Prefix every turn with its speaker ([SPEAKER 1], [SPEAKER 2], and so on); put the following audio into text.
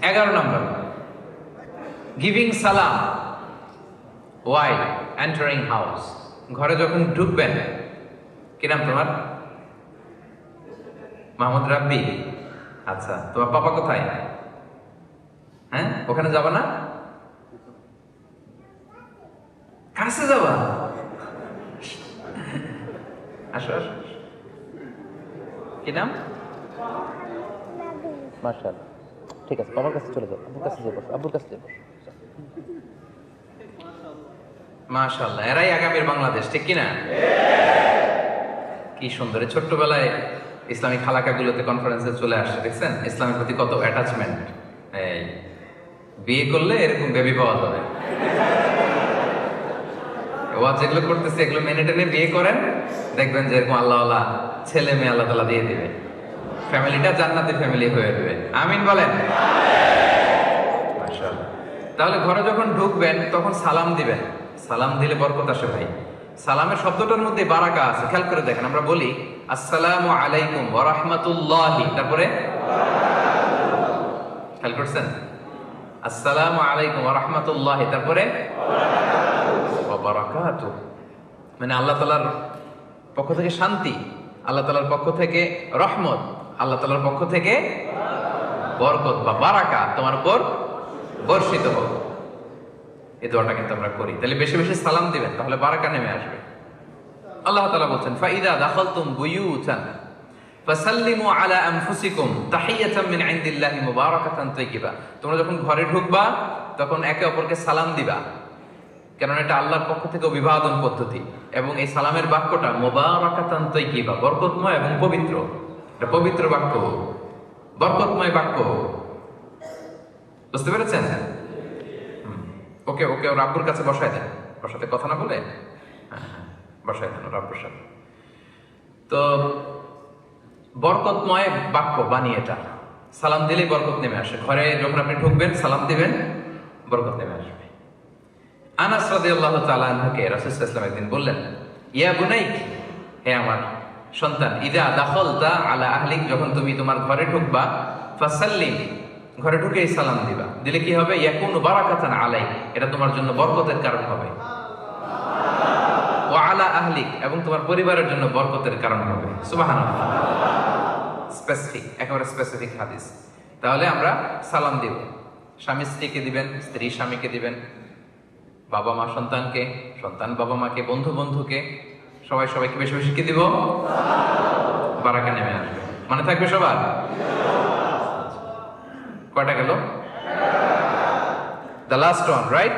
[SPEAKER 1] 11 নম্বর, giving সালাম ওয়াইল entering house. ঘরে যখন ঢুকবেন, কি নাম তোমার? মাহমুদ রাব্বি। আচ্ছা, তোমার পাপা কোথায়? হ্যাঁ, ওখানে যাবা না? কাছে যাবা? আসো আসো। কি নাম?
[SPEAKER 2] মাশাআল্লাহ, ঠিক আছে, বাবার কাছে চলে যাও, আব্বুর কাছে যাবো, আব্বুর কাছে যাবো।
[SPEAKER 1] মাশাআল্লাহ, এরাই আগামীর বাংলাদেশ, ঠিক কিনা? কি সুন্দর! ছোট্টবেলায় ইসলামিক হালাকাগুলোতে কনফারেন্সে চলে আসছে, দেখছেন ইসলামের প্রতি কত অ্যাটাচমেন্ট। এই বিয়ে করলে এরকম বেবি পাওয়া যাবে। ওয়াজ যেগুলো করতেছে এগুলো মেনে টেনে বিয়ে করেন, দেখবেন যে এরকম আল্লাহওয়ালা ছেলে মেয়ে আল্লাহ তাআলা দিয়ে দিবে, ফ্যামিলিটা জান্নাতি ফ্যামিলি হয়ে যাবে। আমিন বলেন। মাশাআল্লাহ। তাহলে ঘরে যখন ঢুকবেন তখন সালাম দিবেন। সালাম দিলে বরকত আসে ভাই। সালামের শব্দটার মধ্যে বারাকা আছে, খেয়াল করে দেখেন। আমরা বলি আসসালামু আলাইকুম ওয়া রাহমাতুল্লাহি, তারপরে খেয়াল করছেন? আসসালামু আলাইকুম ওয়া রাহমাতুল্লাহি, তারপরে ওয়া বারাকাতুহু, মানে আল্লাহ তাআলার পক্ষ থেকে শান্তি, আল্লাহ তাআলার পক্ষ থেকে রহমত, আল্লাহ তাআলার পক্ষ থেকে বরকত বা বারাকা তোমার উপর বর্ষিত হোক। এই দোয়াটা কিন্তু আমরা করি। তাহলে বেশি বেশি সালাম দিবেন, তাহলে বারাকা নেমে আসবে। আল্লাহ তাআলা বলছেন ফাইদা দাখালতুম বুয়ুতান ফাসাল্লিমু আলা আনফুসিকুম তাহিয়াতাম মিন ইনদিল্লাহি মুবারাকাতান তাইয়্যিবা। তোমরা যখন ঘরে ঢুকবা তখন একে অপরকে সালাম দিবা, কারণ এটা আল্লাহর পক্ষ থেকে অভিবাদন পদ্ধতি, এবং এই সালামের বাক্যটা মুবারাকাতান তাইয়্যিবা, বরকতময় এবং পবিত্র। এটা পবিত্র বাক্য, বরকতময় বাক্য। বুঝতে পেরেছেন? ওকে ওকে, ওর আব্বুর কাছে বসায় দেন। ওর সাথে কথা না বলে বসায় দেন ওর আব্বুর সাথে। তো বরকতময় বাক্য বাণী এটা। সালাম দিলেই বরকত নেমে আসে। ঘরে যখন আপনি ঢুকবেন সালাম দিবেন, বরকত নেমে আসবে। আনাস রাদিয়াল্লাহু তাআলা আনহুকে রাসূল সাল্লাল্লাহু আলাইহি ওয়াসাল্লাম একদিন বললেন, ইয়া বুনাইক, হে আমার সন্তান, ইদা দাখালতা আলা আহলিক, যখন তুমি তোমার ঘরে ঢুকবা, ফাসাল্লিম, ঘরে ঢুকেই সালাম দিবা। দিলে কি হবে? ইয়াকুনু বারাকাতান আলাইক, এটা তোমার জন্য বরকতের কারণ হবে। ওয়া আলা আহলিক, এবং তোমার পরিবারের জন্য বরকতের কারণ হবে। সুবহানাল্লাহ। স্পেসিফিক, একেবারে স্পেসিফিক হাদিস। তাহলে আমরা সালাম দিব। স্বামী স্ত্রীকে দিবেন, স্ত্রী স্বামীকে দিবেন, বাবা মা সন্তানকে, সন্তান বাবা মাকে, বন্ধু বন্ধুকে, সবাই সবাইকে বেশি বেশি কি দিব? বারাকা নেমে আসবে। মনে থাকবে সবার? কয়টা গেল? The last one, right?